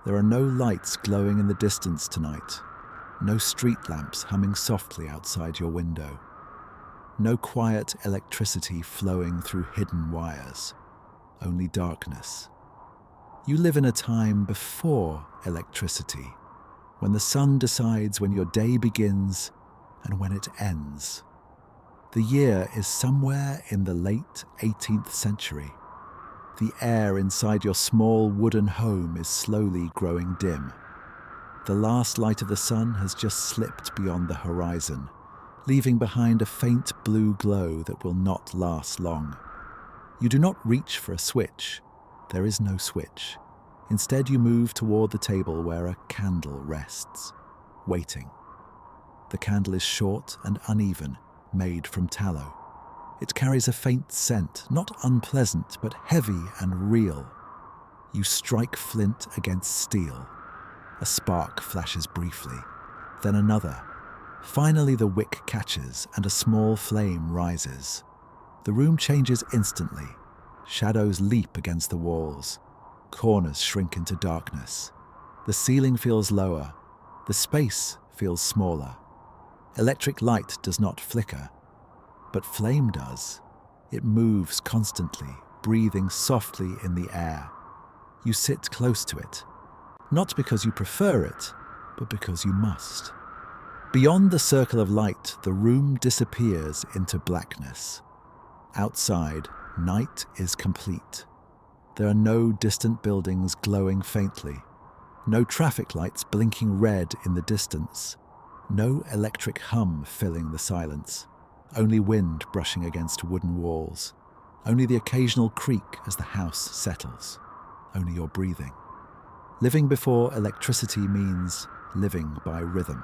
There are no lights glowing in the distance tonight, no street lamps humming softly outside your window, no quiet electricity flowing through hidden wires, only darkness. You live in a time before electricity, when the sun decides when your day begins and when it ends. The year is somewhere in the late 18th century. The air inside your small wooden home is slowly growing dim. The last light of the sun has just slipped beyond the horizon, leaving behind a faint blue glow that will not last long. You do not reach for a switch. There is no switch. Instead, you move toward the table where a candle rests, waiting. The candle is short and uneven, made from tallow. It carries a faint scent, not unpleasant, but heavy and real. You strike flint against steel. A spark flashes briefly, then another. Finally, the wick catches and a small flame rises. The room changes instantly. Shadows leap against the walls. Corners shrink into darkness. The ceiling feels lower. The space feels smaller. Electric light does not flicker, but flame does. It moves constantly, breathing softly in the air. You sit close to it, not because you prefer it, but because you must. Beyond the circle of light, the room disappears into blackness. Outside, night is complete. There are no distant buildings glowing faintly, no traffic lights blinking red in the distance, no electric hum filling the silence, only wind brushing against wooden walls, only the occasional creak as the house settles, only your breathing. Living before electricity means living by rhythm.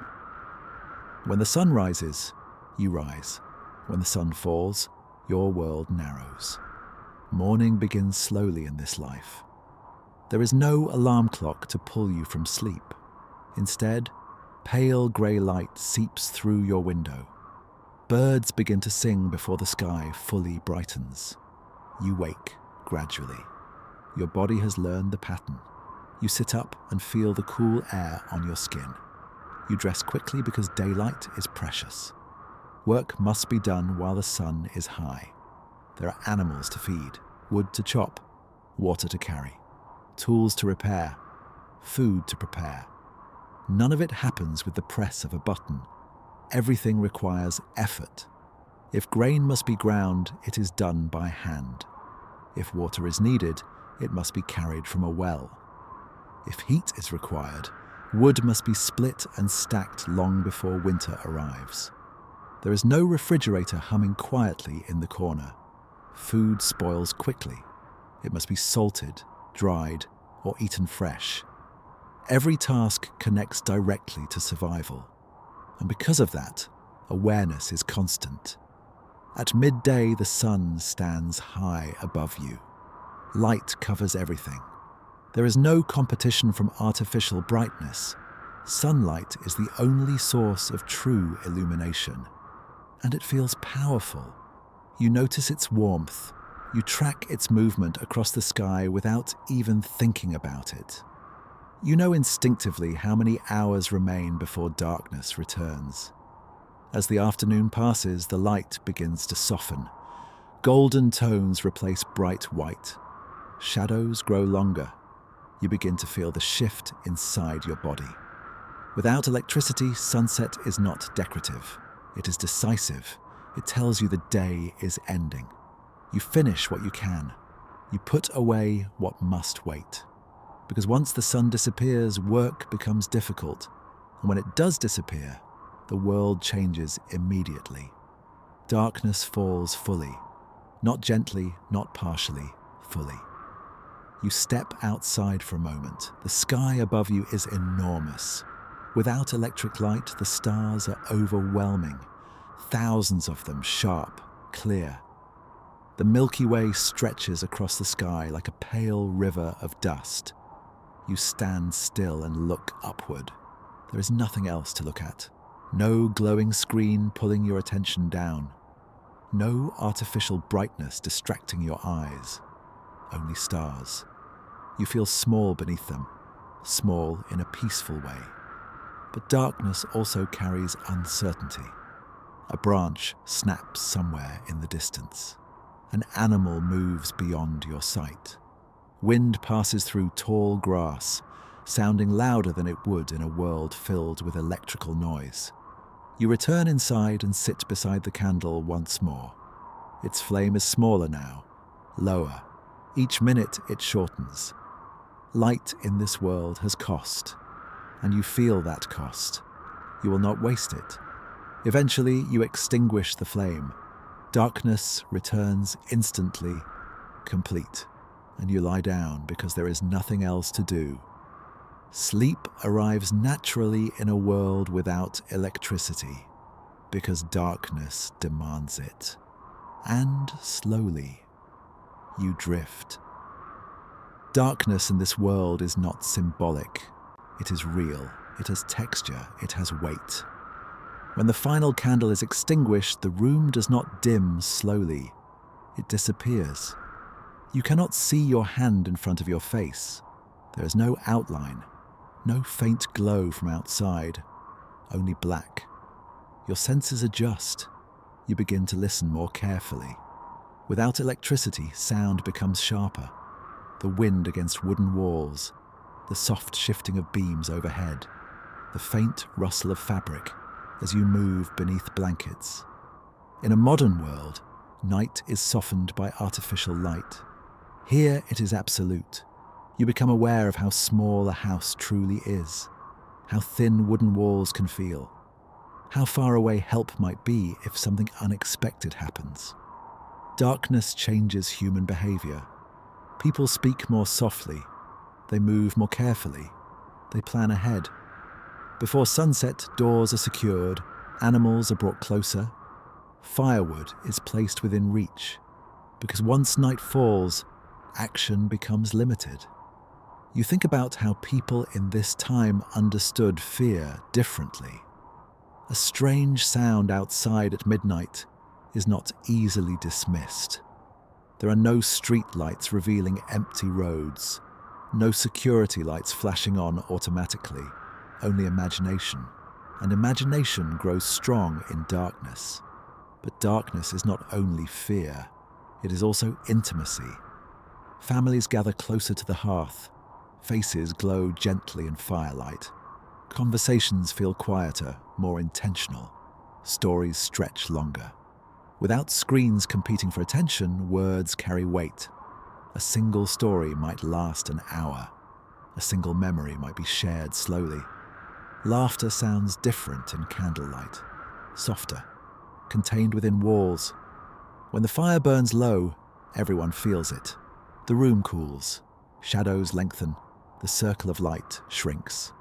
When the sun rises, you rise. When the sun falls, your world narrows. Morning begins slowly in this life. There is no alarm clock to pull you from sleep. Instead, pale grey light seeps through your window. Birds begin to sing before the sky fully brightens. You wake gradually. Your body has learned the pattern. You sit up and feel the cool air on your skin. You dress quickly because daylight is precious. Work must be done while the sun is high. There are animals to feed, wood to chop, water to carry, tools to repair, food to prepare. None of it happens with the press of a button. Everything requires effort. If grain must be ground, it is done by hand. If water is needed, it must be carried from a well. If heat is required, wood must be split and stacked long before winter arrives. There is no refrigerator humming quietly in the corner. Food spoils quickly. It must be salted, dried, or eaten fresh. Every task connects directly to survival. And because of that, awareness is constant. At midday, the sun stands high above you. Light covers everything. There is no competition from artificial brightness. Sunlight is the only source of true illumination. And it feels powerful. You notice its warmth. You track its movement across the sky without even thinking about it. You know instinctively how many hours remain before darkness returns. As the afternoon passes, the light begins to soften. Golden tones replace bright white. Shadows grow longer. You begin to feel the shift inside your body. Without electricity, sunset is not decorative. It is decisive. It tells you the day is ending. You finish what you can. You put away what must wait. Because once the sun disappears, work becomes difficult. And when it does disappear, the world changes immediately. Darkness falls fully. Not gently, not partially, fully. You step outside for a moment. The sky above you is enormous. Without electric light, the stars are overwhelming. Thousands of them, sharp, clear. The Milky Way stretches across the sky like a pale river of dust. You stand still and look upward. There is nothing else to look at. No glowing screen pulling your attention down. No artificial brightness distracting your eyes. Only stars. You feel small beneath them. small in a peaceful way. But darkness also carries uncertainty. A branch snaps somewhere in the distance. An animal moves beyond your sight. Wind passes through tall grass, sounding louder than it would in a world filled with electrical noise. You return inside and sit beside the candle once more. Its flame is smaller now, lower. Each minute it shortens. Light in this world has cost, and you feel that cost. You will not waste it. Eventually, you extinguish the flame. Darkness returns instantly, complete, and you lie down because there is nothing else to do. Sleep arrives naturally in a world without electricity, because darkness demands it. And slowly, you drift. Darkness in this world is not symbolic. It is real. It has texture. It has weight. When the final candle is extinguished, the room does not dim slowly. It disappears. You cannot see your hand in front of your face. There is no outline, no faint glow from outside, only black. Your senses adjust. You begin to listen more carefully. Without electricity, sound becomes sharper. The wind against wooden walls, the soft shifting of beams overhead, the faint rustle of fabric as you move beneath blankets. In a modern world, night is softened by artificial light. Here it is absolute. You become aware of how small a house truly is, how thin wooden walls can feel, how far away help might be if something unexpected happens. Darkness changes human behavior. People speak more softly. They move more carefully. They plan ahead. Before sunset, doors are secured, animals are brought closer. Firewood is placed within reach, because once night falls, action becomes limited. You think about how people in this time understood fear differently. A strange sound outside at midnight is not easily dismissed. There are no streetlights revealing empty roads, no security lights flashing on automatically, only imagination. And imagination grows strong in darkness. But darkness is not only fear, it is also intimacy. Families gather closer to the hearth. Faces glow gently in firelight. Conversations feel quieter, more intentional. Stories stretch longer. Without screens competing for attention, words carry weight. A single story might last an hour. A single memory might be shared slowly. Laughter sounds different in candlelight, softer, contained within walls. When the fire burns low, everyone feels it. The room cools, shadows lengthen, the circle of light shrinks.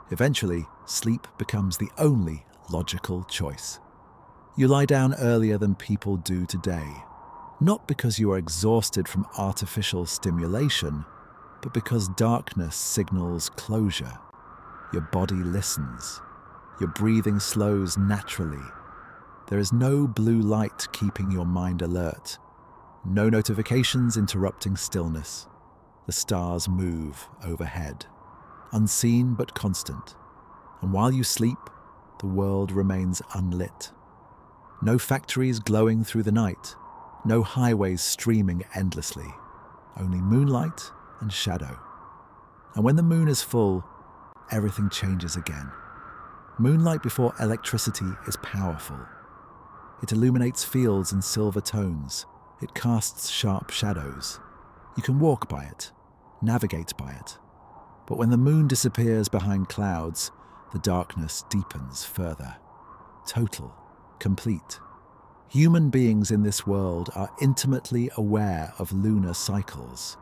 Eventually, sleep becomes the only logical choice. You lie down earlier than people do today, not because you are exhausted from artificial stimulation, but because darkness signals closure. Your body listens. Your breathing slows naturally. There is no blue light keeping your mind alert. No notifications interrupting stillness. The stars move overhead, unseen but constant. And while you sleep, the world remains unlit. No factories glowing through the night. No highways streaming endlessly. Only moonlight and shadow. And when the moon is full, everything changes again. Moonlight before electricity is powerful. It illuminates fields in silver tones. It casts sharp shadows. You can walk by it, navigate by it. But when the moon disappears behind clouds, the darkness deepens further. Total, complete. Human beings in this world are intimately aware of lunar cycles.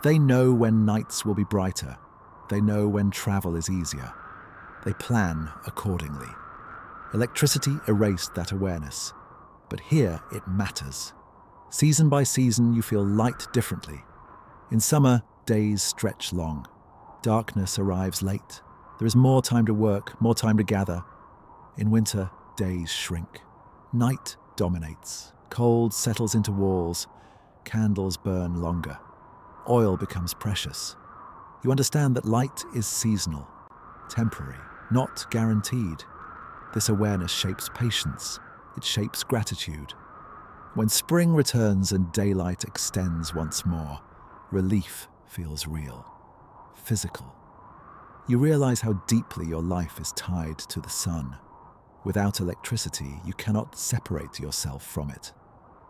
They know when nights will be brighter. They know when travel is easier. They plan accordingly. Electricity erased that awareness. But here it matters. Season by season, you feel light differently. In summer, days stretch long. Darkness arrives late. There is more time to work, more time to gather. In winter, days shrink. Night dominates. Cold settles into walls. Candles burn longer. Oil becomes precious. You understand that light is seasonal, temporary, not guaranteed. This awareness shapes patience. It shapes gratitude. When spring returns and daylight extends once more, relief feels real, physical. You realize how deeply your life is tied to the sun. Without electricity, you cannot separate yourself from it.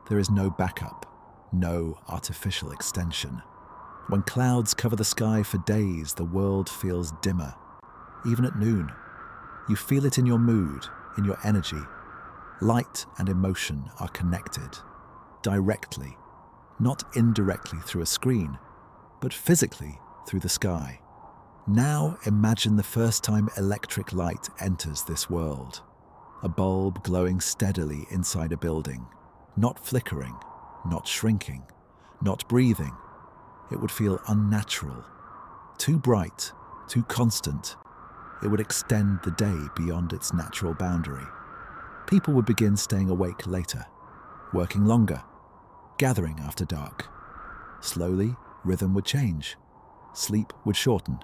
There is no backup, no artificial extension. When clouds cover the sky for days, the world feels dimmer. Even at noon, you feel it in your mood, in your energy. Light and emotion are connected, directly, not indirectly through a screen, but physically through the sky. Now imagine the first time electric light enters this world. A bulb glowing steadily inside a building, not flickering, not shrinking, not breathing. It would feel unnatural, too bright, too constant. It would extend the day beyond its natural boundary. People would begin staying awake later, working longer, gathering after dark. Slowly, rhythm would change. Sleep would shorten.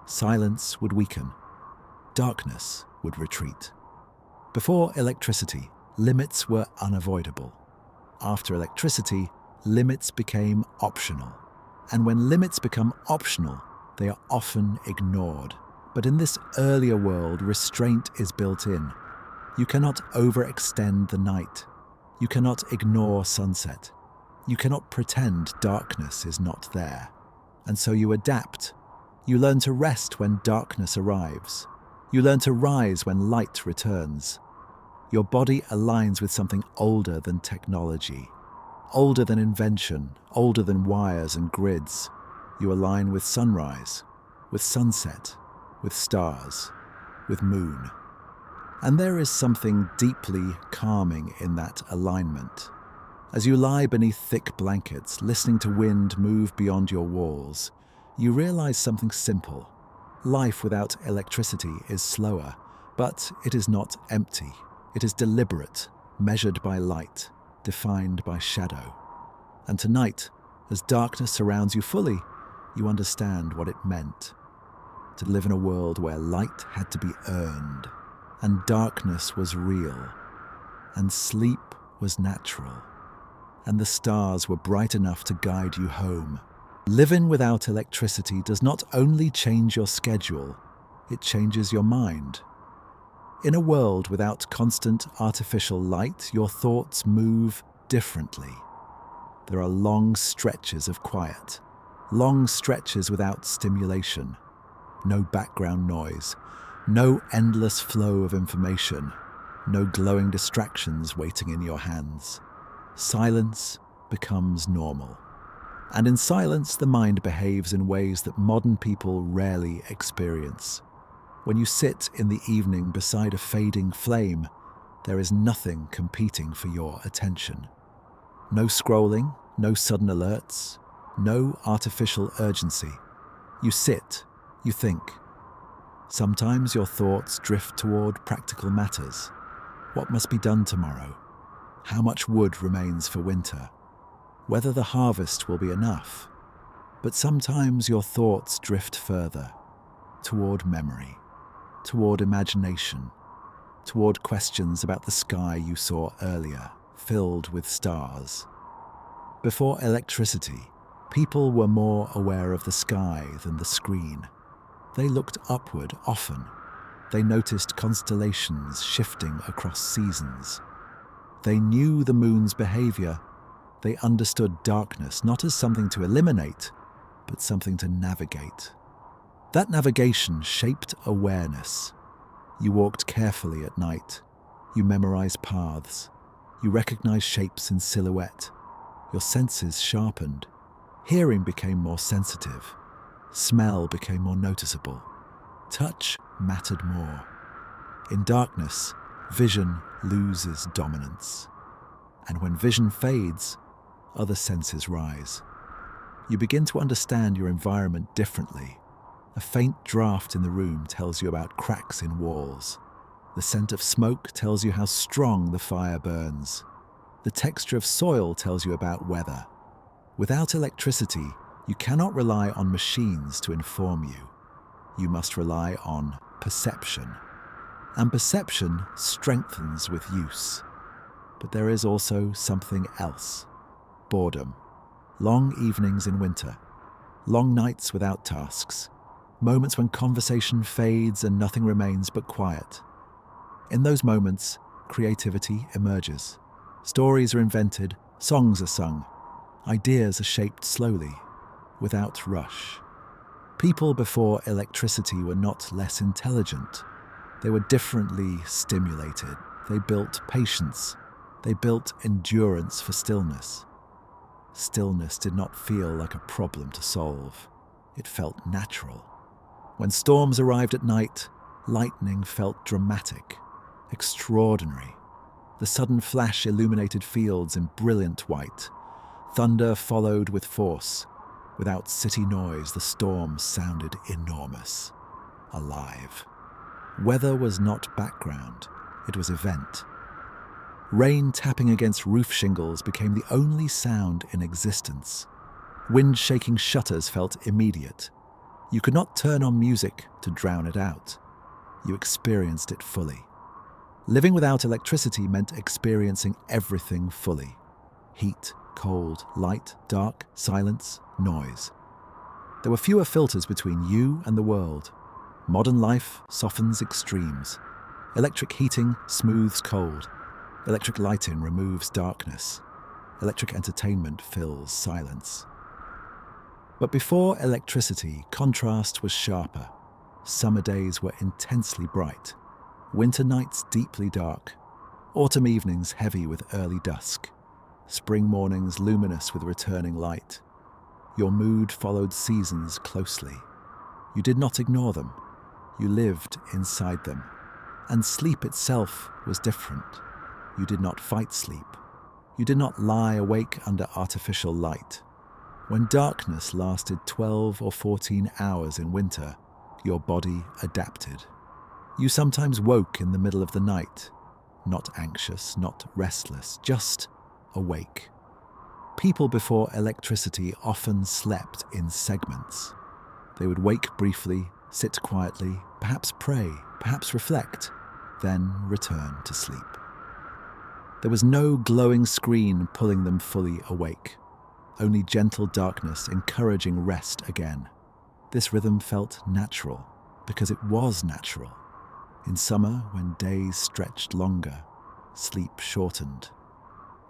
Silence would weaken. Darkness would retreat. Before electricity, limits were unavoidable. After electricity, limits became optional. And when limits become optional, they are often ignored. But in this earlier world, restraint is built in. You cannot overextend the night. You cannot ignore sunset. You cannot pretend darkness is not there. And so you adapt. You learn to rest when darkness arrives. You learn to rise when light returns. Your body aligns with something older than technology, older than invention, older than wires and grids. You align with sunrise, with sunset, with stars, with moon. And there is something deeply calming in that alignment. As you lie beneath thick blankets, listening to wind move beyond your walls, you realize something simple. Life without electricity is slower, but it is not empty. It is deliberate, measured by light, defined by shadow. And tonight, as darkness surrounds you fully, you understand what it meant to live in a world where light had to be earned, and darkness was real, and sleep was natural, and the stars were bright enough to guide you home. Living without electricity does not only change your schedule, it changes your mind. In a world without constant artificial light, your thoughts move differently. There are long stretches of quiet, long stretches without stimulation, no background noise, no endless flow of information, no glowing distractions waiting in your hands. Silence becomes normal. And in silence, the mind behaves in ways that modern people rarely experience. When you sit in the evening beside a fading flame, there is nothing competing for your attention. No scrolling, no sudden alerts, no artificial urgency. You sit, you think. Sometimes your thoughts drift toward practical matters. What must be done tomorrow? How much wood remains for winter? Whether the harvest will be enough. But sometimes your thoughts drift further, toward memory, toward imagination, toward questions about the sky you saw earlier, filled with stars. Before electricity, people were more aware of the sky than the screen. They looked upward often. They noticed constellations shifting across seasons. They knew the moon's behavior. They understood darkness not as something to eliminate, but something to navigate. That navigation shaped awareness. You walked carefully at night. You memorized paths. You recognized shapes in silhouette. Your senses sharpened. Hearing became more sensitive. Smell became more noticeable. Touch mattered more. In darkness, vision loses dominance. And when vision fades, other senses rise. You begin to understand your environment differently. A faint draft in the room tells you about cracks in walls. The scent of smoke tells you how strong the fire burns. The texture of soil tells you about weather. Without electricity, You cannot rely on machines to inform you. You must rely on perception. And perception strengthens with use. But there is also something else. Boredom. Long evenings in winter. Long nights without tasks. Moments when conversation fades and nothing remains but quiet. In those moments, creativity emerges. Stories are invented, songs are sung. Ideas are shaped slowly, without rush. People before electricity were not less intelligent. They were differently stimulated. They built patience. They built endurance for stillness. Stillness did not feel like a problem to solve. It felt natural. When storms arrived at night, lightning felt dramatic, extraordinary. The sudden flash illuminated fields in brilliant white. Thunder followed with force. Without city noise, the storm sounded enormous, alive. Weather was not background, it was event. Rain tapping against roof shingles became the only sound in existence. Wind shaking shutters felt immediate. You could not turn on music to drown it out. You experienced it fully. Living without electricity meant experiencing everything fully. Heat, cold, light, dark, silence, noise. There were fewer filters between you and the world. Modern life softens extremes. Electric heating smooths cold. Electric lighting removes darkness. Electric entertainment fills silence. But before electricity, contrast was sharper. Summer days were intensely bright. Winter nights deeply dark. Autumn evenings heavy with early dusk. Spring mornings luminous with returning light. Your mood followed seasons closely. You did not ignore them. You lived inside them. And sleep itself was different. You did not fight sleep. You did not lie awake under artificial light. When darkness lasted 12 or 14 hours in winter, your body adapted. You sometimes woke in the middle of the night, not anxious, not restless, just awake. People before electricity often slept in segments. They would wake briefly, sit quietly, perhaps pray, perhaps reflect, then return to sleep. There was no glowing screen pulling them fully awake, only gentle darkness encouraging rest again. This rhythm felt natural, because it was natural. In summer, when days stretched longer, sleep shortened.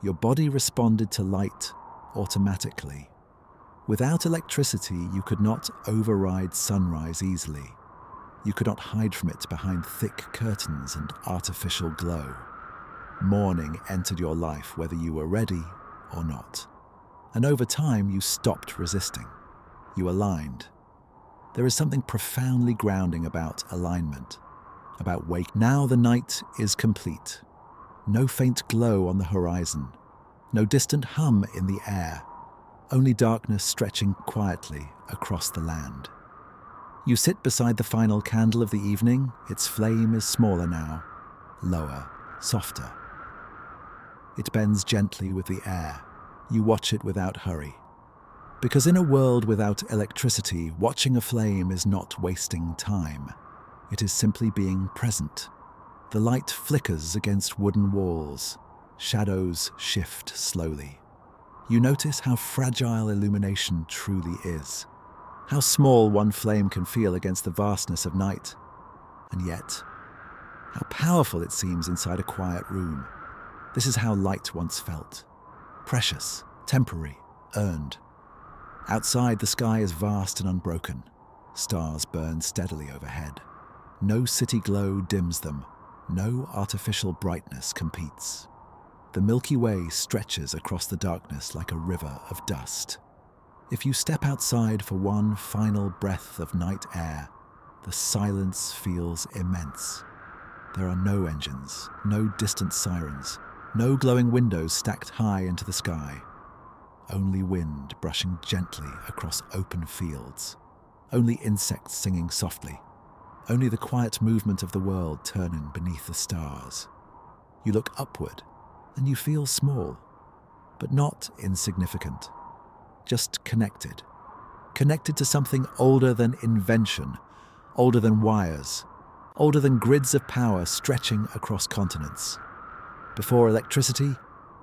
Your body responded to light automatically. Without electricity, you could not override sunrise easily. You could not hide from it behind thick curtains and artificial glow. Morning entered your life whether you were ready or not. And over time, you stopped resisting. You aligned. There is something profoundly grounding about alignment, about wake. Now the night is complete. No faint glow on the horizon. No distant hum in the air. Only darkness stretching quietly across the land. You sit beside the final candle of the evening. Its flame is smaller now, lower, softer. It bends gently with the air. You watch it without hurry. Because in a world without electricity, watching a flame is not wasting time. It is simply being present. The light flickers against wooden walls. Shadows shift slowly. You notice how fragile illumination truly is. How small one flame can feel against the vastness of night. And yet, how powerful it seems inside a quiet room. This is how light once felt. Precious, temporary, earned. Outside, the sky is vast and unbroken. Stars burn steadily overhead. No city glow dims them. No artificial brightness competes. The Milky Way stretches across the darkness like a river of dust. If you step outside for one final breath of night air, the silence feels immense. There are no engines, no distant sirens, no glowing windows stacked high into the sky. Only wind brushing gently across open fields. Only insects singing softly. Only the quiet movement of the world turning beneath the stars. You look upward, and you feel small, but not insignificant. Just connected. connected to something older than invention, older than wires, older than grids of power stretching across continents. Before electricity,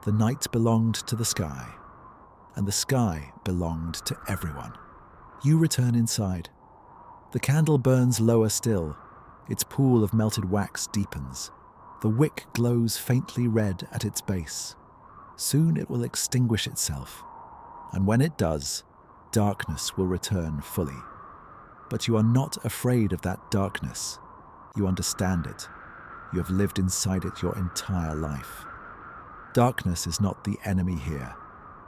the night belonged to the sky, and the sky belonged to everyone. You return inside. The candle burns lower still. Its pool of melted wax deepens. The wick glows faintly red at its base. Soon it will extinguish itself, and when it does, darkness will return fully. But you are not afraid of that darkness. You understand it. You have lived inside it your entire life. Darkness is not the enemy here.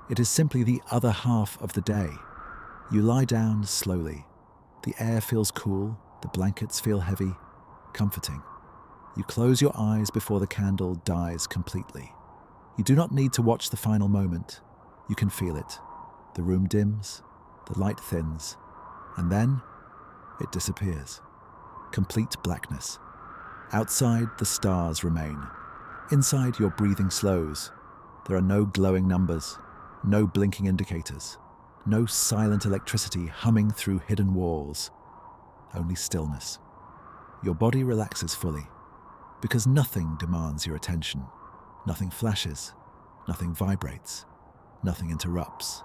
It is simply the other half of the day. You lie down slowly. The air feels cool, the blankets feel heavy, comforting. You close your eyes before the candle dies completely. You do not need to watch the final moment. You can feel it. The room dims, the light thins, and then it disappears. Complete blackness. Outside, the stars remain. Inside, your breathing slows. There are no glowing numbers, no blinking indicators, no silent electricity humming through hidden walls. Only stillness. Your body relaxes fully, because nothing demands your attention. Nothing flashes, nothing vibrates, nothing interrupts.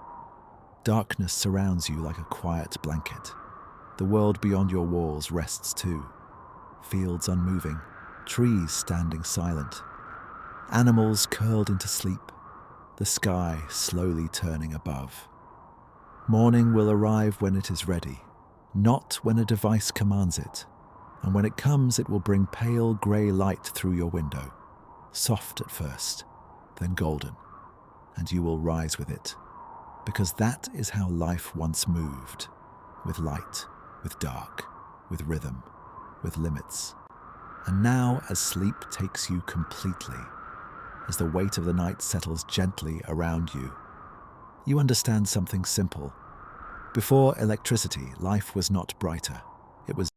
Darkness surrounds you like a quiet blanket. The world beyond your walls rests too. Fields unmoving, trees standing silent, animals curled into sleep, the sky slowly turning above. Morning will arrive when it is ready, not when a device commands it. And when it comes, it will bring pale grey light through your window, soft at first, then golden, and you will rise with it. Because that is how life once moved, with light, with dark, with rhythm, with limits. And now, as sleep takes you completely, as the weight of the night settles gently around you, you understand something simple. Before electricity, life was not brighter. It was